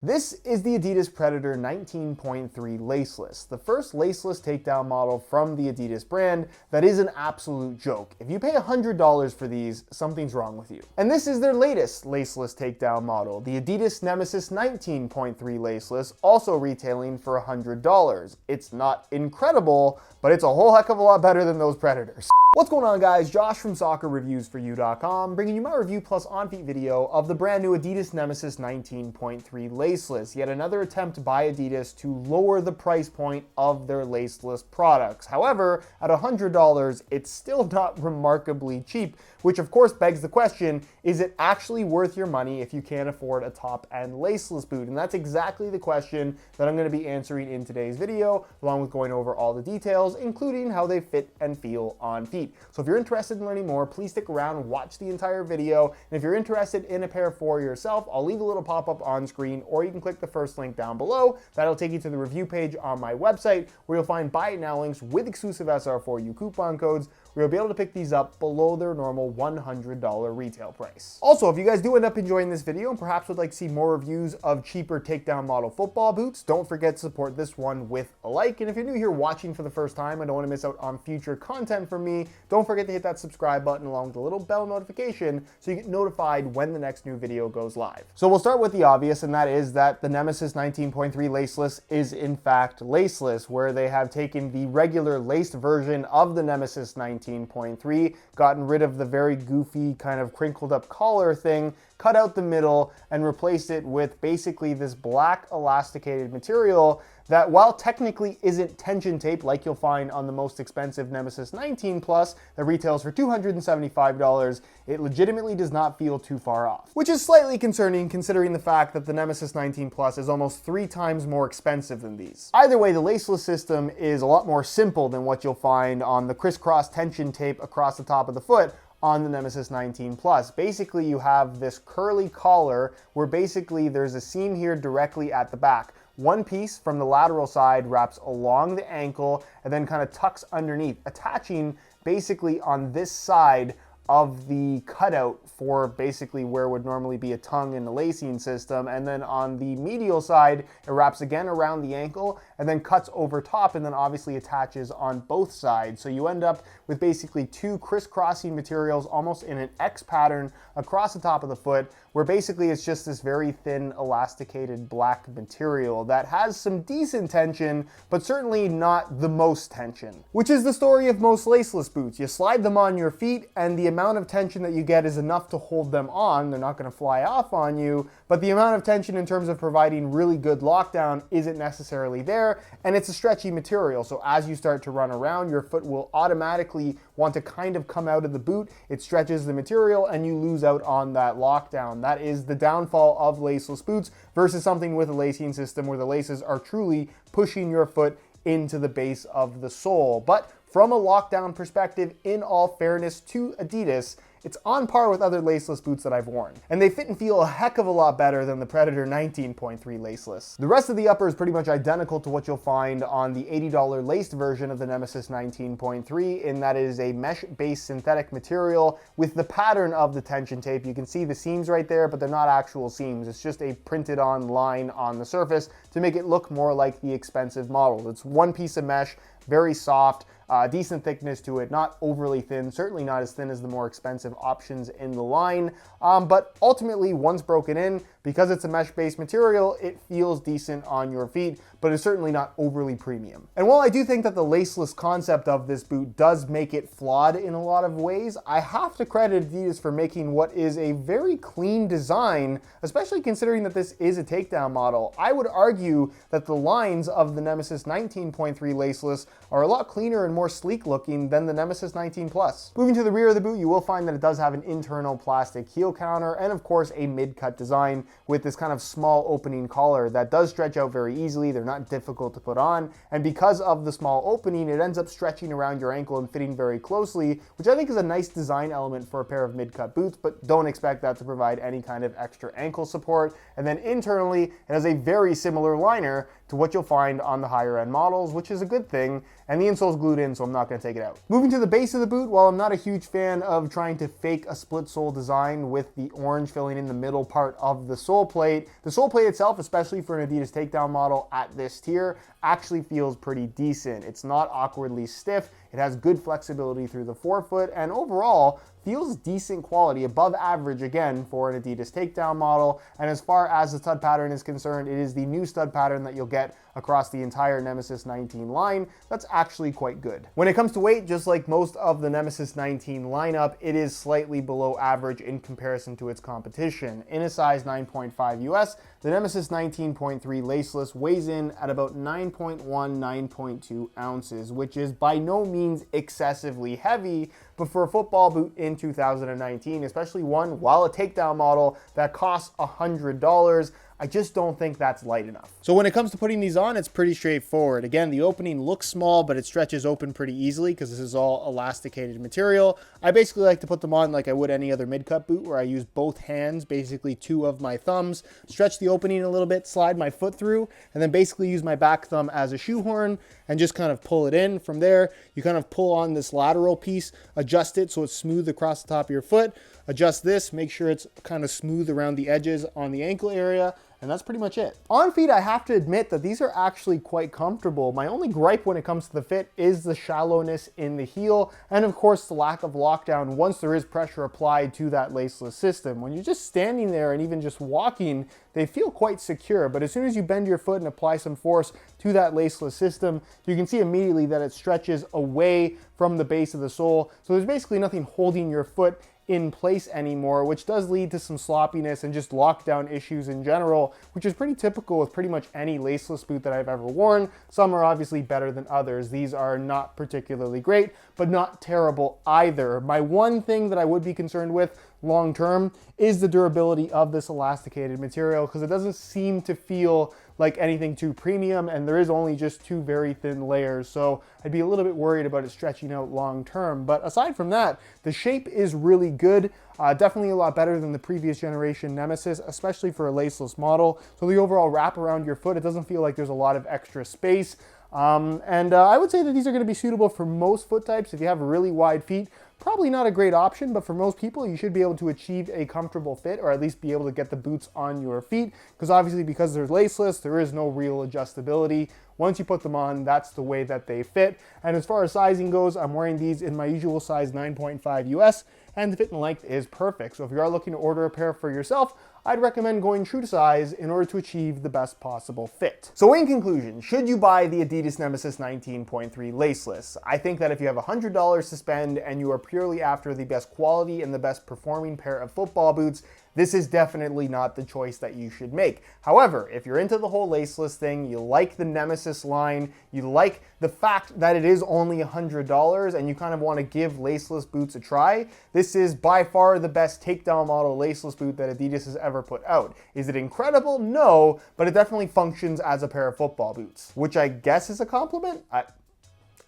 This is the Adidas Predator 19.3 Laceless, the first laceless takedown model from the Adidas brand that is an absolute joke. If you pay $100 for these, something's wrong with you. And this is their latest laceless takedown model, the Adidas Nemeziz 19.3 Laceless, also retailing for $100. It's not incredible, but it's a whole heck of a lot better than those Predators. What's going on, guys? Josh from SoccerReviewsForYou.com, bringing you my review plus on-feet video of the brand new Adidas Nemeziz 19.3 Laceless, yet another attempt by Adidas to lower the price point of their laceless products. However, at $100, it's still not remarkably cheap, which of course begs the question, is it actually worth your money if you can't afford a top-end laceless boot? And that's exactly the question that I'm going to be answering in today's video, along with going over all the details, including how they fit and feel on feet. So if you're interested in learning more, please stick around, watch the entire video, and if you're interested in a pair for yourself, I'll leave a little pop-up on screen, or you can click the first link down below. That'll take you to the review page on my website, where you'll find buy it now links with exclusive SR4U coupon codes, where you'll be able to pick these up below their normal $100 retail price. Also, if you guys do end up enjoying this video and perhaps would like to see more reviews of cheaper takedown model football boots, don't forget to support this one with a like. And if you're new here watching for the first time and don't want to miss out on future content from me, don't forget to hit that subscribe button along with the little bell notification so you get notified when the next new video goes live. So we'll start with the obvious, and that is that the Nemeziz 19.3 Laceless is in fact laceless, where they have taken the regular laced version of the Nemeziz 19.3, gotten rid of the very goofy kind of crinkled up collar thing, cut out the middle, and replaced it with basically this black elasticated material that, while technically isn't tension tape like you'll find on the most expensive Nemeziz 19 Plus that retails for $275, it legitimately does not feel too far off. Which is slightly concerning considering the fact that the Nemeziz 19 Plus is almost 3 times more expensive than these. Either way, the laceless system is a lot more simple than what you'll find on the crisscross tension tape across the top of the foot on the Nemeziz 19 Plus. Basically, you have this curly collar where basically there's a seam here directly at the back. One piece from the lateral side wraps along the ankle and then kind of tucks underneath, attaching basically on this side of the cutout for basically where would normally be a tongue in the lacing system. And then on the medial side, it wraps again around the ankle and then cuts over top and then obviously attaches on both sides. So you end up with basically 2 crisscrossing materials almost in an X pattern across the top of the foot, where basically it's just this very thin elasticated black material that has some decent tension, but certainly not the most tension. Which is the story of most laceless boots. You slide them on your feet and the amount of tension that you get is enough to hold them on. They're not going to fly off on you, but the amount of tension in terms of providing really good lockdown isn't necessarily there, and it's a stretchy material. So as you start to run around, your foot will automatically want to kind of come out of the boot. It stretches the material and you lose out on that lockdown. That is the downfall of laceless boots versus something with a lacing system where the laces are truly pushing your foot into the base of the sole. But from a lockdown perspective, in all fairness to Adidas, it's on par with other laceless boots that I've worn. And they fit and feel a heck of a lot better than the Predator 19.3 Laceless. The rest of the upper is pretty much identical to what you'll find on the $80 laced version of the Nemeziz 19.3, in that it is a mesh-based synthetic material with the pattern of the tension tape. You can see the seams right there, but they're not actual seams. It's just a printed on line on the surface to make it look more like the expensive model. It's one piece of mesh, very soft, decent thickness to it, not overly thin, certainly not as thin as the more expensive options in the line, but ultimately once broken in, because it's a mesh-based material, it feels decent on your feet, but it's certainly not overly premium. And while I do think that the laceless concept of this boot does make it flawed in a lot of ways, I have to credit Adidas for making what is a very clean design, especially considering that this is a takedown model. I would argue that the lines of the Nemeziz 19.3 Laceless are a lot cleaner and more sleek looking than the Nemeziz 19 Plus. Moving to the rear of the boot, you will find that it does have an internal plastic heel counter and of course a mid-cut design with this kind of small opening collar that does stretch out very easily. They're not difficult to put on, and because of the small opening, it ends up stretching around your ankle and fitting very closely, which I think is a nice design element for a pair of mid-cut boots, but don't expect that to provide any kind of extra ankle support. And then internally, it has a very similar liner to what you'll find on the higher end models, which is a good thing, and the insole's glued in, so I'm not going to take it out. Moving to the base of the boot, while I'm not a huge fan of trying to fake a split sole design with the orange filling in the middle part of the sole plate. The sole plate itself, especially for an Adidas Takedown model at this tier, actually feels pretty decent. It's not awkwardly stiff. It has good flexibility through the forefoot, and overall feels decent quality, above average again for an Adidas Takedown model. And as far as the stud pattern is concerned, it is the new stud pattern that you'll get across the entire Nemeziz 19 line. That's actually quite good. When it comes to weight, just like most of the Nemeziz 19 lineup, it is slightly below average in comparison to its competition. In a size 9.5 US, the Nemeziz 19.3 Laceless weighs in at about 9.1, 9.2 ounces, which is by no means excessively heavy, but for a football boot in 2019, especially one while a Takedown model that costs $100, I just don't think that's light enough. So when it comes to putting these on, it's pretty straightforward. Again, the opening looks small, but it stretches open pretty easily because this is all elasticated material. I basically like to put them on like I would any other mid-cut boot, where I use both hands, basically two of my thumbs, stretch the opening a little bit, slide my foot through, and then basically use my back thumb as a shoehorn and just kind of pull it in. From there, you kind of pull on this lateral piece, adjust it so it's smooth across the top of your foot, adjust this, make sure it's kind of smooth around the edges on the ankle area, and that's pretty much it. On feet, I have to admit that these are actually quite comfortable. My only gripe when it comes to the fit is the shallowness in the heel, and of course the lack of lockdown once there is pressure applied to that laceless system. When you're just standing there and even just walking, they feel quite secure, but as soon as you bend your foot and apply some force to that laceless system, you can see immediately that it stretches away from the base of the sole. So there's basically nothing holding your foot in place anymore, which does lead to some sloppiness and just lockdown issues in general, which is pretty typical with pretty much any laceless boot that I've ever worn. Some are obviously better than others. These are not particularly great, but not terrible either. My one thing that I would be concerned with long term is the durability of this elasticated material, because it doesn't seem to feel like anything too premium, and there is only just two very thin layers, so I'd be a little bit worried about it stretching out long term. But aside from that, the shape is really good. Definitely a lot better than the previous generation Nemeziz, especially for a laceless model. So the overall wrap around your foot, it doesn't feel like there's a lot of extra space. I would say that these are going to be suitable for most foot types. If you have really wide feet, probably not a great option, but for most people, you should be able to achieve a comfortable fit, or at least be able to get the boots on your feet, because obviously because they're laceless, there is no real adjustability. Once you put them on, that's the way that they fit. And as far as sizing goes, I'm wearing these in my usual size 9.5 US, and the fit and length is perfect. So if you are looking to order a pair for yourself, I'd recommend going true to size in order to achieve the best possible fit. So in conclusion, should you buy the Adidas Nemeziz 19.3 Laceless? I think that if you have $100 to spend and you are purely after the best quality and the best performing pair of football boots, this is definitely not the choice that you should make. However, if you're into the whole laceless thing, you like the Nemeziz line, you like the fact that it is only $100, and you kind of want to give laceless boots a try, this is by far the best Takedown model laceless boot that Adidas has ever put out. Is it incredible? No, but it definitely functions as a pair of football boots, which I guess is a compliment?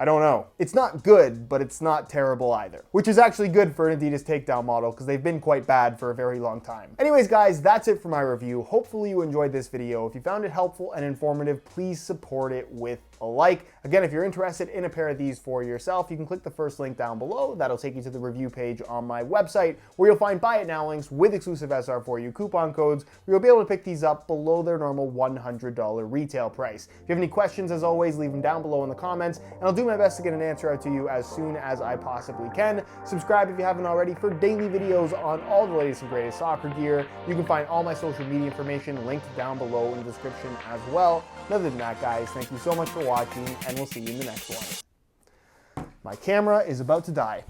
I don't know. It's not good, but it's not terrible either, which is actually good for an Adidas Takedown model because they've been quite bad for a very long time. Anyways, guys, that's it for my review. Hopefully you enjoyed this video. If you found it helpful and informative, please support it with a like. Again, if you're interested in a pair of these for yourself, you can click the first link down below. That'll take you to the review page on my website, where you'll find buy it now links with exclusive SR4U coupon codes, where you'll be able to pick these up below their normal $100 retail price. If you have any questions, as always, leave them down below in the comments, and I'll do my best to get an answer out to you as soon as I possibly can. Subscribe if you haven't already for daily videos on all the latest and greatest soccer gear. You can find all my social media information linked down below in the description as well. Other than that, guys, thank you so much for watching, and we'll see you in the next one. My camera is about to die.